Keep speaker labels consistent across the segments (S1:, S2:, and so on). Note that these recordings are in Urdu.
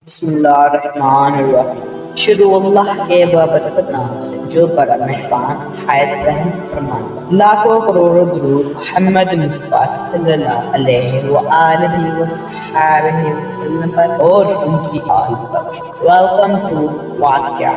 S1: بسم اللہ الرحمن الرحیم۔ شروع اللہ کے بابرکت نام سے جو بڑا مہربان نہایت رحم فرمانے۔ لاکھوں کروڑوں درود محمد مصطفیٰ صلی اللہ علیہ وآلہ وصحبہ وسلم پر اور ان کی آل پر۔ ویلکم ٹو واقعہ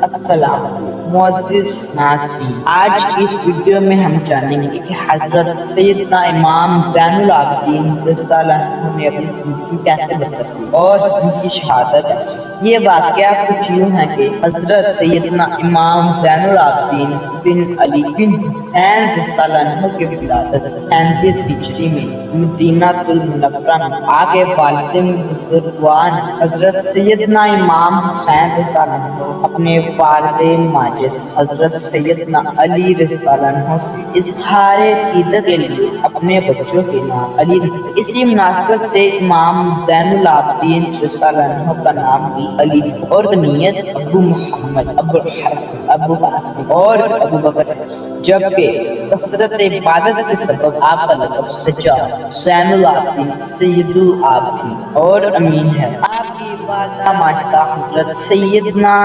S1: السلام علیکم معزز ناظرین، آج کی اس ویڈیو میں ہم جانیں گے کہ حضرت سیدنا امام زین العابدین رضی اللہ عنہ نے اپنی زندگی کیسے بسر کی اور ان کی شہادت کیسے ہوئی۔ یہ واقعہ کچھ یوں ہے کہ حضرت سیدنا امام زین العابدین بن علی بن حسین رضی اللہ عنہ کی ولادت 35 ہجری میں مدینہ المنورہ میں آگے والد بزرگوار حضرت سیدنا امام حسین رضی اللہ عنہ اپنے والد ماجد حضرت سیدنا علی رضی اللہ عنہ سے اظہار عقیدت کے لیے اپنے بچوں کے نام علی رکھتے۔ اسی مناسبت سے امام زین العابدین رضی اللہ عنہ کا نام بھی علی اور کنیت ابو محمد، ابو الحسن، ابو قاسم اور ابو بکر، جبکہ کثرت عبادت کے سبب آپ کا لقب سجاد، زین العابدین، سید العابدین اور امین ہے۔ آپ کی والدہ ماجدہ حضرت سیدنا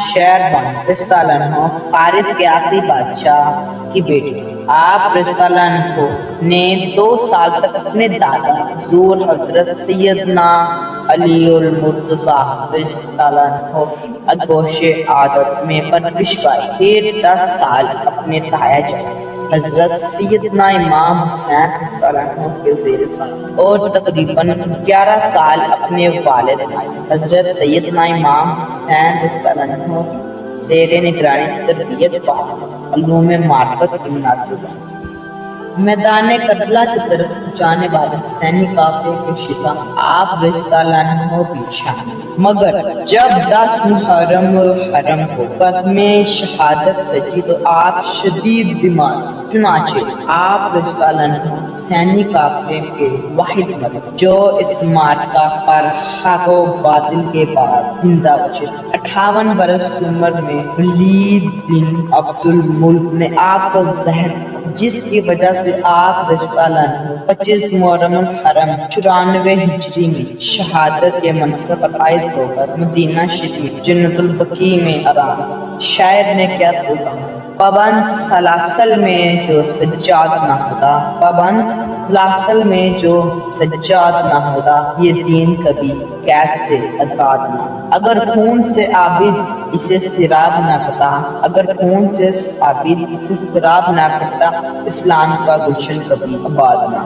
S1: شیربان رضی اللہ عنہ فارس کے آخری بادشاہ کی بیٹی تھی۔ آپ رضی اللہ عنہ نے 2 سال تک اپنے دادا حضور حضرت سیدنا علی المرتضیٰ رضی اللہ عنہ کی آغوش عادت میں پرورش پائی، پھر 10 سال اپنے تایا جاتے حضرت سیدنا امام حسین رضی اللہ عنہ کے زیر سایہ اور تقریباً 11 سال اپنے والد حضرت سیدنا امام حسین رضی اللہ عنہ کی زیر نگرانی تربیت پا علوم معرفت کی مناسب میدان کربلا کی طرف جانے والے حسینی قافلے کے شکا آپ رضی اللہ عنہ بھی شامل، مگر جب 10 محرم الحرم کو قدم شہادت سجی تو آپ شدید بیمار، چنانچہ آپ رضی اللہ عنہ حسینی قافلے کے واحد مرد جو اس معرکہ پر حق و باطل کے بعد زندہ بچے 58 برس کی عمر میں ولید بن عبد الملک نے آپ کو زہر، جس کی وجہ سے آپ رضی اللہ عنہ 25 محرم الحرم 94 ہجری میں شہادت کے منصب پر فائز ہو کر مدینہ شریف جنت البقیع میں آرام۔ شاعر نے کیا تو کہا، پابند سلاسل میں جو سجاد نہ ہوتا، پابند سلاسل میں جو سجاد نہ ہوتا، یہ دین کبھی قید سے آزاد نہ، اگر خون سے عابد اسے سیراب نہ کرتا، اگر خون سے عابد اسے سیراب نہ کرتا، اسلام کا گلشن کبھی آباد نہ۔